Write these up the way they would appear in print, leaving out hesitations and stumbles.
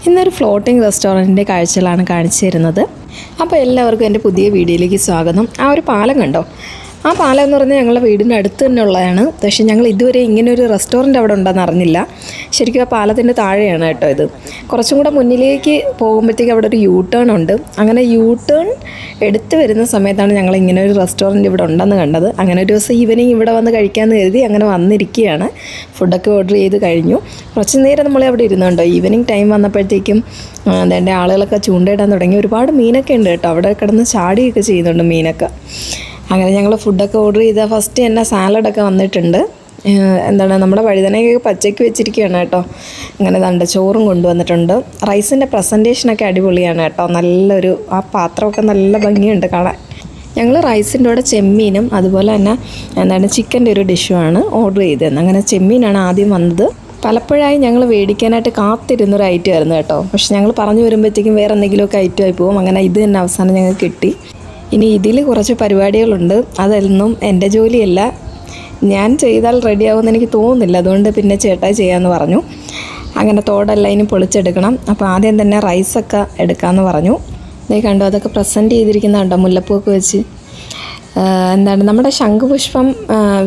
ഇന്നൊരു ഫ്ലോട്ടിംഗ് റെസ്റ്റോറൻറ്റിൻ്റെ കാഴ്ചകളാണ് കാണിച്ചു തരുന്നത്. അപ്പോൾ എല്ലാവർക്കും എൻ്റെ പുതിയ വീഡിയോയിലേക്ക് സ്വാഗതം. ആ ഒരു പാലം കണ്ടോ? ആ പാലം എന്ന് പറഞ്ഞാൽ ഞങ്ങളുടെ വീടിൻ്റെ അടുത്ത് തന്നെ ഉള്ളതാണ്. പക്ഷേ ഞങ്ങൾ ഇതുവരെ ഇങ്ങനെ ഒരു റെസ്റ്റോറൻറ്റ് അവിടെ ഉണ്ടെന്ന് അറിഞ്ഞില്ല. ശരിക്കും ആ പാലത്തിൻ്റെ താഴെയാണ് കേട്ടോ ഇത്. കുറച്ചും കൂടെ മുന്നിലേക്ക് പോകുമ്പോഴത്തേക്ക് അവിടെ ഒരു യൂ ടേൺ ഉണ്ട്. അങ്ങനെ യൂ ടേൺ എടുത്ത് വരുന്ന സമയത്താണ് ഞങ്ങൾ ഇങ്ങനെ ഒരു റെസ്റ്റോറൻറ്റ് ഇവിടെ ഉണ്ടെന്ന് കണ്ടത്. അങ്ങനെ ഒരു ദിവസം ഈവനിങ് ഇവിടെ വന്ന് കഴിക്കാമെന്ന് കരുതി അങ്ങനെ വന്നിരിക്കുകയാണ്. ഫുഡൊക്കെ ഓർഡർ ചെയ്ത് കഴിഞ്ഞു. കുറച്ച് നേരം നമ്മൾ അവിടെ ഇരുന്നുണ്ടോ. ഈവനിങ് ടൈം വന്നപ്പോഴത്തേക്കും എൻ്റെ ആളുകളൊക്കെ ചൂണ്ടയിടാൻ തുടങ്ങി. ഒരുപാട് മീനൊക്കെ ഉണ്ട് കേട്ടോ. അവിടെ കിടന്ന് ചാടിയൊക്കെ ചെയ്യുന്നുണ്ട് മീനൊക്കെ. അങ്ങനെ ഞങ്ങൾ ഫുഡൊക്കെ ഓർഡർ ചെയ്താൽ ഫസ്റ്റ് തന്നെ സാലഡൊക്കെ വന്നിട്ടുണ്ട്. നമ്മുടെ വഴുതനയൊക്കെ പച്ചയ്ക്ക് വെച്ചിരിക്കുകയാണ് കേട്ടോ. അങ്ങനെ ദണ്ട ചോറും കൊണ്ടുവന്നിട്ടുണ്ട്. റൈസിൻ്റെ പ്രസൻറ്റേഷനൊക്കെ അടിപൊളിയാണ് കേട്ടോ. നല്ലൊരു ആ പാത്രമൊക്കെ നല്ല ഭംഗിയുണ്ട് കാണാൻ. ഞങ്ങൾ റൈസിൻ്റെ കൂടെ ചെമ്മീനും അതുപോലെ തന്നെ ചിക്കൻ്റെ ഒരു ഡിഷുമാണ് ഓർഡർ ചെയ്തത്. അങ്ങനെ ചെമ്മീനാണ് ആദ്യം വന്നത്. പലപ്പോഴായി ഞങ്ങൾ മേടിക്കാനായിട്ട് കാത്തിരുന്നൊരു ഐറ്റം ആയിരുന്നു കേട്ടോ. പക്ഷെ ഞങ്ങൾ പറഞ്ഞു വരുമ്പോഴത്തേക്കും വേറെ എന്തെങ്കിലുമൊക്കെ ഐറ്റമായി പോകും. അങ്ങനെ ഇത് തന്നെ അവസാനം ഞങ്ങൾക്ക് കിട്ടി. ഇനി ഇതിൽ കുറച്ച് പരിപാടികളുണ്ട്. അതൊന്നും എൻ്റെ ജോലിയല്ല, ഞാൻ ചെയ്താൽ റെഡിയാവുമെന്ന് എനിക്ക് തോന്നുന്നില്ല. അതുകൊണ്ട് പിന്നെ ചേട്ടായി ചെയ്യാമെന്ന് പറഞ്ഞു. അങ്ങനെ തോടെല്ലാം ഇനി പൊളിച്ചെടുക്കണം. അപ്പോൾ ആദ്യം തന്നെ റൈസൊക്കെ എടുക്കാമെന്ന് പറഞ്ഞു. നീ കണ്ടു അതൊക്കെ പ്രസൻറ്റ് ചെയ്തിരിക്കുന്നുണ്ടോ മുല്ലപ്പൂവൊക്കെ വെച്ച്. നമ്മുടെ ശംഖുപുഷ്പം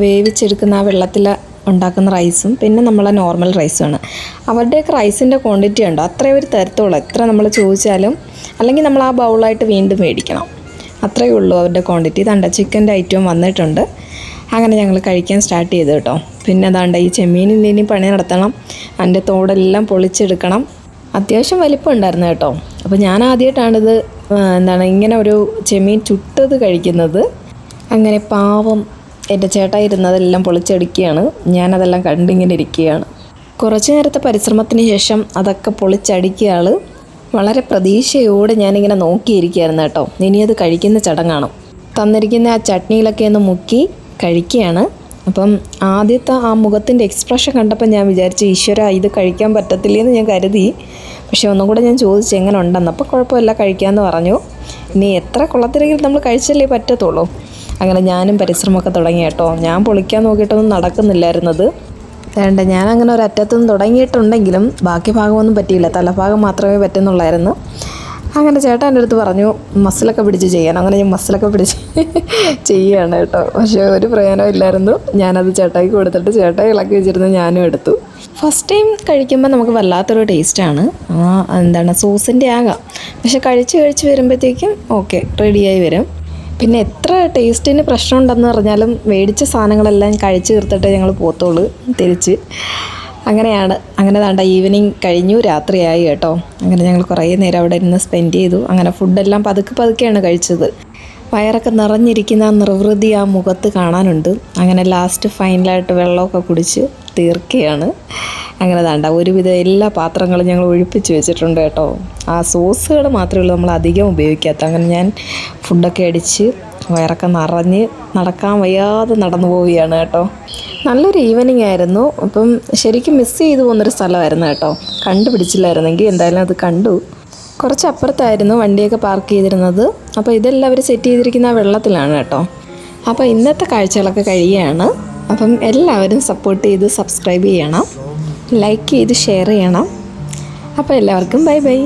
വേവിച്ചെടുക്കുന്ന ആ വെള്ളത്തിൽ ഉണ്ടാക്കുന്ന റൈസും പിന്നെ നമ്മളെ നോർമൽ റൈസുമാണ്. അവരുടെയൊക്കെ റൈസിൻ്റെ ക്വാണ്ടിറ്റി ഉണ്ടോ അത്രയും ഒരു തരത്തോളം. എത്ര നമ്മൾ ചോദിച്ചാലും അല്ലെങ്കിൽ നമ്മൾ ആ ബൗളായിട്ട് വീണ്ടും മേടിക്കണം. അത്രയേ ഉള്ളൂ അവരുടെ ക്വാണ്ടിറ്റി. ചിക്കൻ്റെ ഐറ്റവും വന്നിട്ടുണ്ട്. അങ്ങനെ ഞങ്ങൾ കഴിക്കാൻ സ്റ്റാർട്ട് ചെയ്തു കേട്ടോ. പിന്നെ ഈ ചെമ്മീനിൻ്റെ ഇനി പണി നടത്തണം. അതിൻ്റെ തോടെല്ലാം പൊളിച്ചെടുക്കണം. അത്യാവശ്യം വലിപ്പം ഉണ്ടായിരുന്നു കേട്ടോ. അപ്പോൾ ഞാൻ ആദ്യമായിട്ടാണിത് ഇങ്ങനെ ഒരു ചെമ്മീൻ ചുട്ടത് കഴിക്കുന്നത്. അങ്ങനെ പാവം എൻ്റെ ചേട്ടാ ഇരുന്നതെല്ലാം പൊളിച്ചടിക്കുകയാണ്. ഞാനതെല്ലാം കണ്ടിങ്ങനെ ഇരിക്കുകയാണ്. കുറച്ച് നേരത്തെ പരിശ്രമത്തിന് ശേഷം അതൊക്കെ പൊളിച്ചടിക്കുക ആൾ. വളരെ പ്രതീക്ഷയോടെ ഞാനിങ്ങനെ നോക്കിയിരിക്കുകയായിരുന്നു കേട്ടോ. ഇനിയത് കഴിക്കുന്ന ചടങ്ങാണ്. തന്നിരിക്കുന്ന ആ ചട്നിയിലൊക്കെ ഒന്ന് മുക്കി കഴിക്കുകയാണ്. അപ്പം ആദ്യത്തെ ആ മുഖത്തിൻ്റെ എക്സ്പ്രഷൻ കണ്ടപ്പോൾ ഞാൻ വിചാരിച്ചു ഈശ്വര ഇത് കഴിക്കാൻ പറ്റത്തില്ലെന്ന് ഞാൻ കരുതി. പക്ഷേ ഒന്നും കൂടെ ഞാൻ ചോദിച്ചു എങ്ങനെ ഉണ്ടെന്ന്. അപ്പോൾ കുഴപ്പമില്ല കഴിക്കാമെന്ന് പറഞ്ഞു. ഇനി എത്ര കൊള്ളത്തിലെങ്കിലും നമ്മൾ കഴിച്ചല്ലേ പറ്റത്തുള്ളൂ. അങ്ങനെ ഞാനും പരിശ്രമമൊക്കെ തുടങ്ങി കേട്ടോ. ഞാൻ പൊളിക്കാൻ നോക്കിയിട്ടൊന്നും നടക്കുന്നില്ലായിരുന്നത്. ഞാനങ്ങനെ ഒരറ്റത്തുനിന്ന് തുടങ്ങിയിട്ടുണ്ടെങ്കിലും ബാക്കി ഭാഗമൊന്നും പറ്റിയില്ല. തലഭാഗം മാത്രമേ പറ്റുന്നുള്ളായിരുന്നു. അങ്ങനെ ചേട്ടാ എൻ്റെ അടുത്ത് പറഞ്ഞു മസിലൊക്കെ പിടിച്ച് ചെയ്യാൻ. അങ്ങനെ ഞാൻ മസിലൊക്കെ പിടിച്ച് ചെയ്യുകയാണ് കേട്ടോ. പക്ഷേ ഒരു പ്രയോജനം ഇല്ലായിരുന്നു. ഞാനത് ചേട്ടായിക്ക് കൊടുത്തിട്ട് ചേട്ടായി ഇളക്കി വെച്ചിരുന്നു. ഞാനും എടുത്തു. ഫസ്റ്റ് ടൈം കഴിക്കുമ്പോൾ നമുക്ക് വല്ലാത്തൊരു ടേസ്റ്റാണ്. സോസിൻ്റെ ആകാം. പക്ഷെ കഴിച്ച് വരുമ്പോഴത്തേക്കും ഓക്കെ റെഡിയായി വരും. പിന്നെ എത്ര ടേസ്റ്റിന് പ്രശ്നം ഉണ്ടെന്ന് പറഞ്ഞാലും മേടിച്ച സാധനങ്ങളെല്ലാം കഴിച്ച് തീർത്തിട്ട് ഞങ്ങൾ പോത്തോളൂ തിരിച്ച്. അങ്ങനെയാണ്. അങ്ങനെ ഈവനിങ് കഴിഞ്ഞു, രാത്രിയായി കേട്ടോ. അങ്ങനെ ഞങ്ങൾ കുറേ നേരം അവിടെ ഇരുന്ന് സ്പെൻഡ് ചെയ്തു. അങ്ങനെ ഫുഡെല്ലാം പതുക്കെയാണ് കഴിച്ചത്. വയറൊക്കെ നിറഞ്ഞിരിക്കുന്ന ആ നിർവൃതി ആ മുഖത്ത് കാണാനുണ്ട്. അങ്ങനെ ലാസ്റ്റ് ഫൈനലായിട്ട് വെള്ളമൊക്കെ കുടിച്ച് തീർക്കുകയാണ്. അങ്ങനെ ഒരുവിധം എല്ലാ പാത്രങ്ങളും ഞങ്ങൾ ഒഴിപ്പിച്ച് വെച്ചിട്ടുണ്ട് കേട്ടോ. ആ സോസുകൾ മാത്രമേ ഉള്ളൂ നമ്മൾ അധികം ഉപയോഗിക്കാത്ത. അങ്ങനെ ഞാൻ ഫുഡൊക്കെ അടിച്ച് വയറൊക്കെ നിറഞ്ഞ് നടക്കാൻ വയ്യാതെ നടന്നു പോവുകയാണ് കേട്ടോ. നല്ലൊരു ഈവനിങ് ആയിരുന്നു. അപ്പം ശരിക്കും മിസ് ചെയ്തു പോകുന്നൊരു സ്ഥലമായിരുന്നു കേട്ടോ. കണ്ടുപിടിച്ചില്ലായിരുന്നെങ്കിൽ എന്തായാലും അത് കണ്ടു. കുറച്ച് അപ്പുറത്തായിരുന്നു വണ്ടിയൊക്കെ പാർക്ക് ചെയ്തിരുന്നത്. അപ്പോൾ ഇതെല്ലാം അവർ സെറ്റ് ചെയ്തിരിക്കുന്ന ആ വെള്ളത്തിലാണ് കേട്ടോ. അപ്പോൾ ഇന്നത്തെ കാഴ്ചകളൊക്കെ കഴിയുകയാണ്. അപ്പം എല്ലാവരും സപ്പോർട്ട് ചെയ്ത് സബ്സ്ക്രൈബ് ചെയ്യണം, ലൈക്ക് ചെയ്ത് ഷെയർ ചെയ്യണം. അപ്പോൾ എല്ലാവർക്കും ബൈ ബൈ.